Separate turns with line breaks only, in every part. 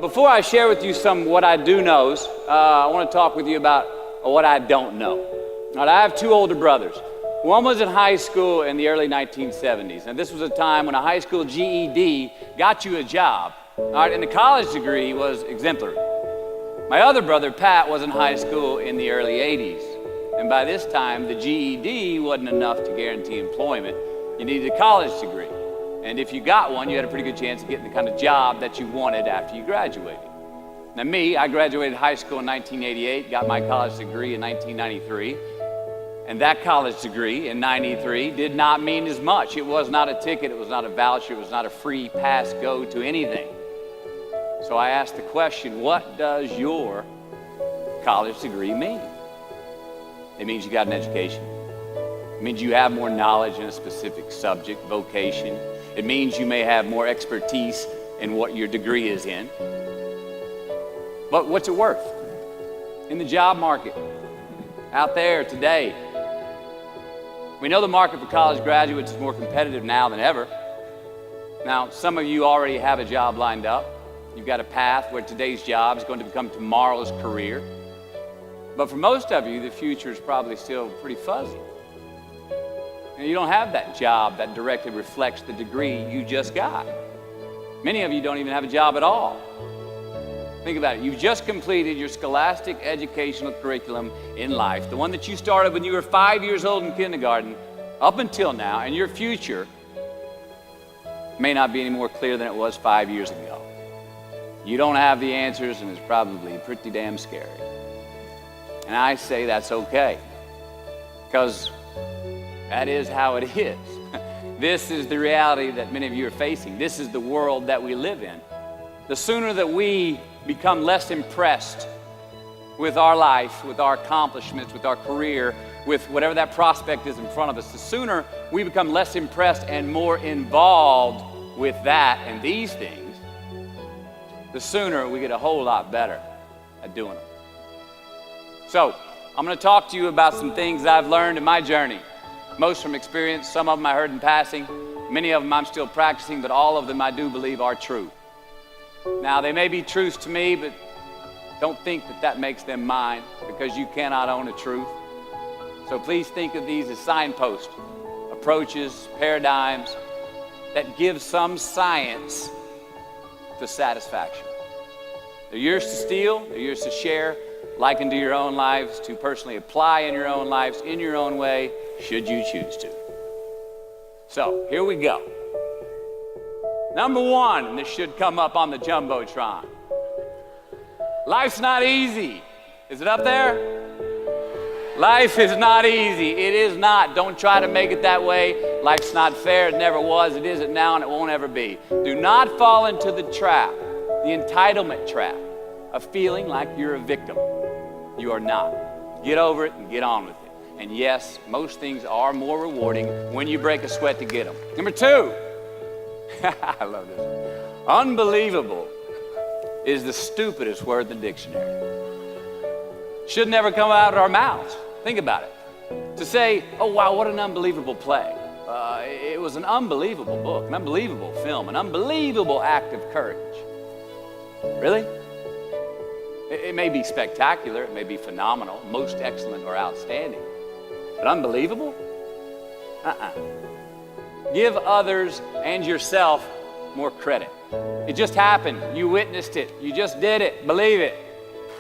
Before I share with you some what I do knows, I want to talk with you about what I don't know. All right, I have two older brothers. One was in high school in the early 1970s, and this was a time when a high school GED got you a job, all right, and the college degree was exemplary. My other brother, Pat, was in high school in the early 80s, and by this time, the GED wasn't enough to guarantee employment. You needed a college degree. And if you got one, you had a pretty good chance of getting the kind of job that you wanted after you graduated. Now me, I graduated high school in 1988, got my college degree in 1993. And that college degree in 93 did not mean as much. It was not a ticket, it was not a voucher, it was not a free pass go to anything. So I asked the question, what does your college degree mean? It means you got an education. It means you have more knowledge in a specific subject, vocation. It means you may have more expertise in what your degree is in. But what's it worth? In the job market, out there today, we know the market for college graduates is more competitive now than ever. Now, some of you already have a job lined up. You've got a path where today's job is going to become tomorrow's career. But for most of you, the future is probably still pretty fuzzy. And you don't have that job that directly reflects the degree you just got. Many of you don't even have a job at all. Think about it. You've just completed your scholastic educational curriculum in life, the one that you started when you were 5 years old in kindergarten, up until now, and your future may not be any more clear than it was 5 years ago. You don't have the answers, and it's probably pretty damn scary. And I say that's okay, because that is how it is. This is the reality that many of you are facing. This is the world that we live in. The sooner that we become less impressed with our life, with our accomplishments, with our career, with whatever that prospect is in front of us, the sooner we become less impressed and more involved with that and these things, the sooner we get a whole lot better at doing them. So, I'm going to talk to you about some things I've learned in my journey. Most from experience, some of them I heard in passing, many of them I'm still practicing, but all of them I do believe are true. Now, they may be truths to me, but don't think that that makes them mine, because you cannot own a truth. So please think of these as signposts, approaches, paradigms that give some science to satisfaction. They're yours to steal, they're yours to share, liken to your own lives, to personally apply in your own lives, in your own way, should you choose to. So, here we go. Number one, and this should come up on the Jumbotron. Life's not easy. Is it up there? Life is not easy. It is not. Don't try to make it that way. Life's not fair. It never was. It isn't now, and it won't ever be. Do not fall into the trap, the entitlement trap, of feeling like you're a victim. You are not. Get over it and get on with it. And yes, most things are more rewarding when you break a sweat to get them. Number two, I love this. Unbelievable is the stupidest word in the dictionary. Should never come out of our mouths. Think about it. To say, oh wow, what an unbelievable play. It was an unbelievable book, an unbelievable film, an unbelievable act of courage. Really? It may be spectacular, it may be phenomenal, most excellent or outstanding. But unbelievable? Give others and yourself more credit. It just happened. You witnessed it. You just did it. Believe it.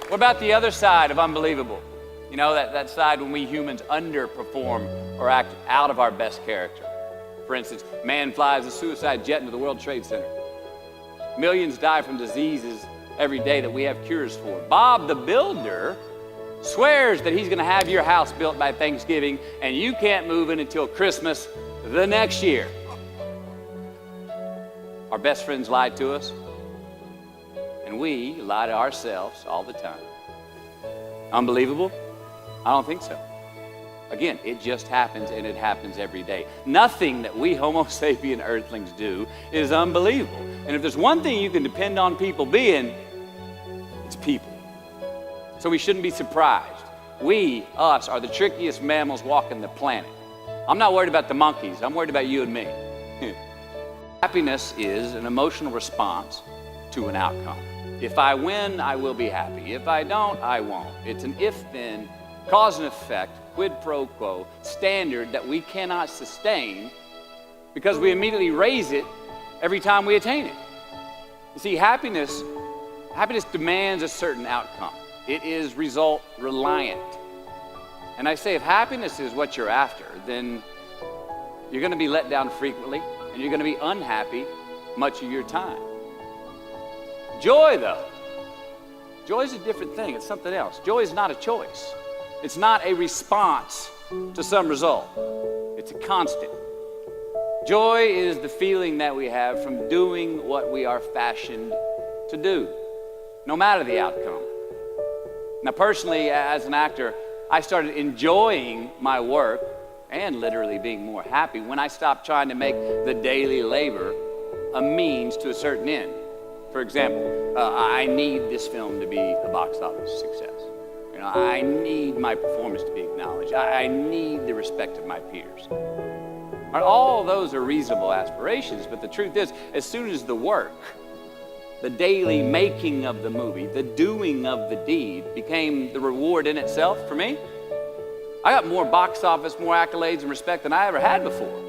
What about the other side of unbelievable? You know, that side when we humans underperform or act out of our best character. For instance, man flies a suicide jet into the World Trade Center. Millions die from diseases every day that we have cures for. Bob the Builder swears that he's going to have your house built by Thanksgiving, and you can't move in until Christmas the next year. Our best friends lie to us, and we lie to ourselves all the time. Unbelievable? I don't think so. Again, it just happens, and it happens every day. Nothing that we Homo sapien earthlings do is unbelievable. And if there's one thing you can depend on people being, it's people. So we shouldn't be surprised. We, us, are the trickiest mammals walking the planet. I'm not worried about the monkeys. I'm worried about you and me. Happiness is an emotional response to an outcome. If I win, I will be happy. If I don't, I won't. It's an if-then, cause and effect, quid pro quo standard that we cannot sustain because we immediately raise it every time we attain it. You see, happiness demands a certain outcome. It is result reliant. And I say if happiness is what you're after, then you're going to be let down frequently and you're going to be unhappy much of your time. Joy, though, joy is a different thing. It's something else. Joy is not a choice. It's not a response to some result. It's a constant. Joy is the feeling that we have from doing what we are fashioned to do, no matter the outcome. Now, personally, as an actor, I started enjoying my work and literally being more happy when I stopped trying to make the daily labor a means to a certain end. For example, I need this film to be a box office success. You know, I need my performance to be acknowledged. I need the respect of my peers. All those are reasonable aspirations, but the truth is, as soon as the work, the daily making of the movie, the doing of the deed became the reward in itself for me, I got more box office, more accolades and respect than I ever had before.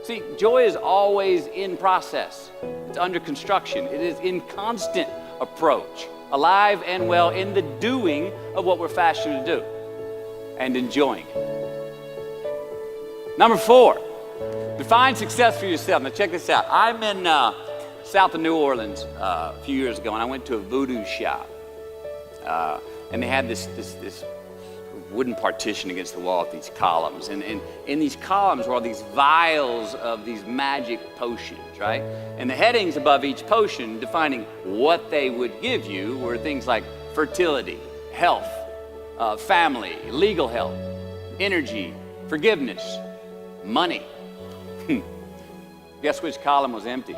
See, joy is always in process. It's under construction. It is in constant approach, alive and well in the doing of what we're fashioned to do and enjoying it. Number 4, define success for yourself. Now check this out. I'm in south of New Orleans a few years ago, and I went to a voodoo shop. And they had this wooden partition against the wall with these columns. And in these columns were all these vials of these magic potions, right? And the headings above each potion defining what they would give you were things like fertility, health, family, legal help, energy, forgiveness, money. Guess which column was empty?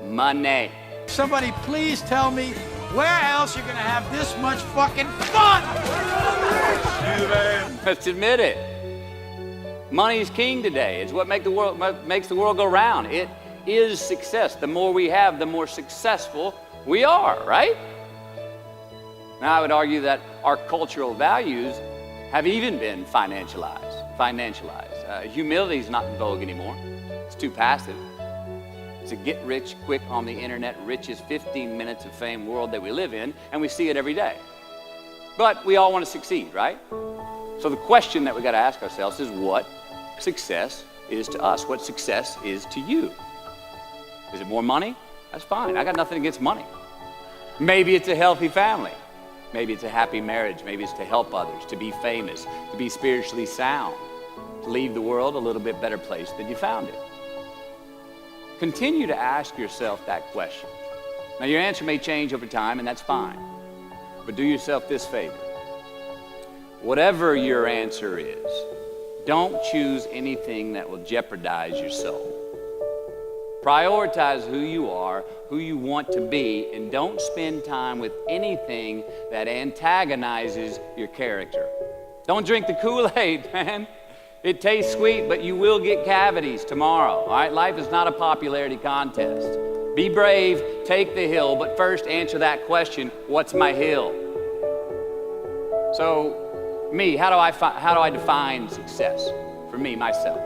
Money.
Somebody please tell me where else you're gonna have this much fucking fun?
Let's admit it. Money is king today. It's what makes the world go round. It is success. The more we have, the more successful we are, right? Now, I would argue that our cultural values have even been financialized. Humility is not in vogue anymore. It's too passive. It's a get-rich-quick on the internet, richest 15 minutes of fame world that we live in, and we see it every day. But we all want to succeed, right? So the question that we got to ask ourselves is what success is to us, what success is to you. Is it more money? That's fine. I got nothing against money. Maybe it's a healthy family. Maybe it's a happy marriage. Maybe it's to help others, to be famous, to be spiritually sound, to leave the world a little bit better place than you found it. Continue to ask yourself that question. Now, your answer may change over time, and that's fine. But do yourself this favor. Whatever your answer is, don't choose anything that will jeopardize your soul. Prioritize who you are, who you want to be, and don't spend time with anything that antagonizes your character. Don't drink the Kool-Aid, man. It tastes sweet, but you will get cavities tomorrow, all right? Life is not a popularity contest. Be brave, take the hill, but first answer that question, what's my hill? So, me, how do I define success for me, myself?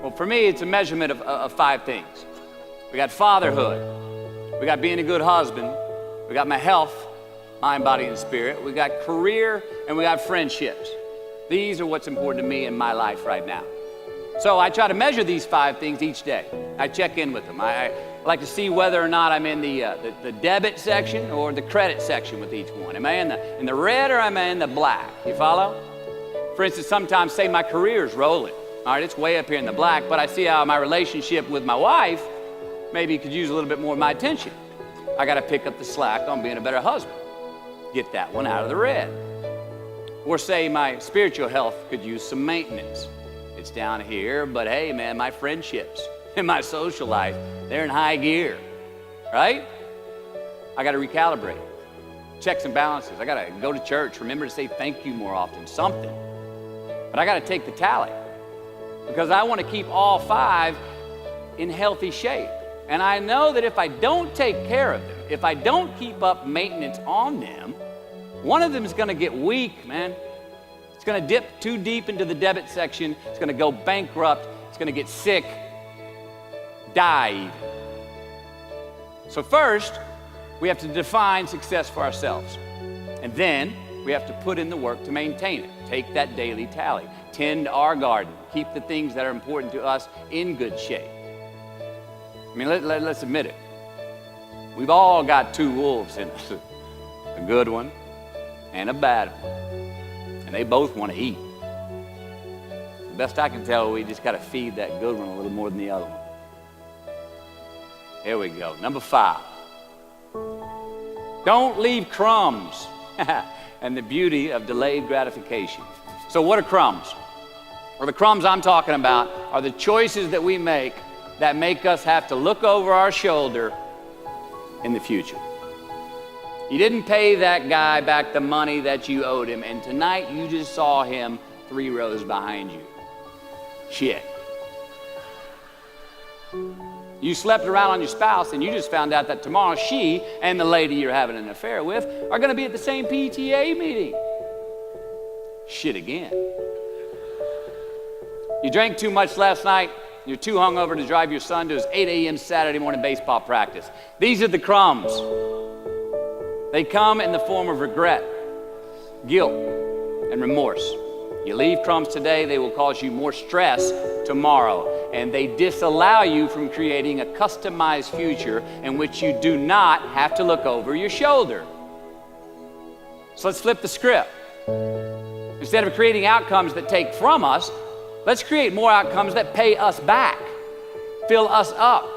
Well, for me, it's a measurement of 5 things. We got fatherhood. We got being a good husband. We got my health, mind, body, and spirit. We got career, and we got friendships. These are what's important to me in my life right now. So I try to measure these 5 things each day. I check in with them. I like to see whether or not I'm in the debit section or the credit section with each one. Am I in the red or am I in the black? You follow? For instance, sometimes say my career's rolling. All right, it's way up here in the black, but I see how my relationship with my wife maybe could use a little bit more of my attention. I got to pick up the slack on being a better husband. Get that one out of the red. Or say my spiritual health could use some maintenance. It's down here, but hey, man, my friendships and my social life, they're in high gear, right? I got to recalibrate. Checks and balances. I got to go to church. Remember to say thank you more often, something. But I got to take the tally because I want to keep all 5 in healthy shape. And I know that if I don't take care of them, if I don't keep up maintenance on them, one of them is going to get weak, man. It's going to dip too deep into the debit section. It's going to go bankrupt. It's going to get sick, die even. So first, we have to define success for ourselves. And then we have to put in the work to maintain it. Take that daily tally. Tend our garden. Keep the things that are important to us in good shape. I mean, let's admit it. We've all got two wolves in us. A good one and a bad one. And they both want to eat. The best I can tell, we just got to feed that good one a little more than the other one. Here we go. Number 5. Don't leave crumbs. And the beauty of delayed gratification. So what are crumbs? Well, the crumbs I'm talking about are the choices that we make that make us have to look over our shoulder in the future. You didn't pay that guy back the money that you owed him, and tonight you just saw him 3 rows behind you. Shit. You slept around on your spouse, and you just found out that tomorrow she and the lady you're having an affair with are going to be at the same PTA meeting. Shit again. You drank too much last night. You're too hungover to drive your son to his 8 a.m. Saturday morning baseball practice. These are the crumbs. They come in the form of regret, guilt, and remorse. You leave crumbs today, they will cause you more stress tomorrow, and they disallow you from creating a customized future in which you do not have to look over your shoulder. So let's flip the script. Instead of creating outcomes that take from us, let's create more outcomes that pay us back, fill us up,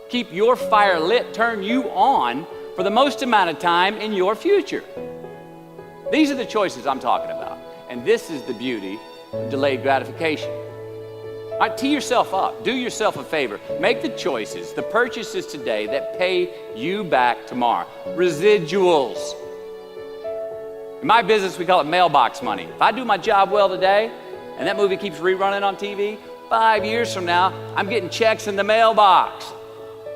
keep your fire lit, turn you on for the most amount of time in your future. These are the choices I'm talking about. And this is the beauty of delayed gratification. All right, tee yourself up. Do yourself a favor. Make the choices, the purchases today that pay you back tomorrow. Residuals. In my business, we call it mailbox money. If I do my job well today, and that movie keeps rerunning on TV, 5 years from now, I'm getting checks in the mailbox.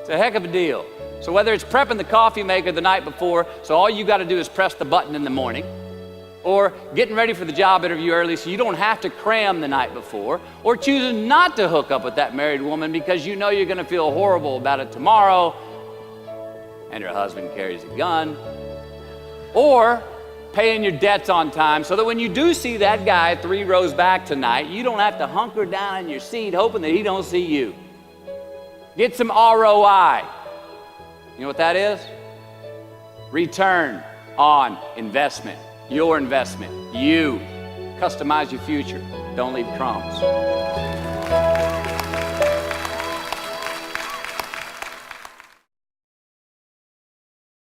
It's a heck of a deal. So whether it's prepping the coffee maker the night before, so all you got to do is press the button in the morning, or getting ready for the job interview early so you don't have to cram the night before, or choosing not to hook up with that married woman because you know you're going to feel horrible about it tomorrow, and her husband carries a gun, or paying your debts on time so that when you do see that guy 3 rows back tonight, you don't have to hunker down in your seat hoping that he don't see you. Get some ROI. You know what that is? Return on investment. Your investment. You. Customize your future. Don't leave crumbs.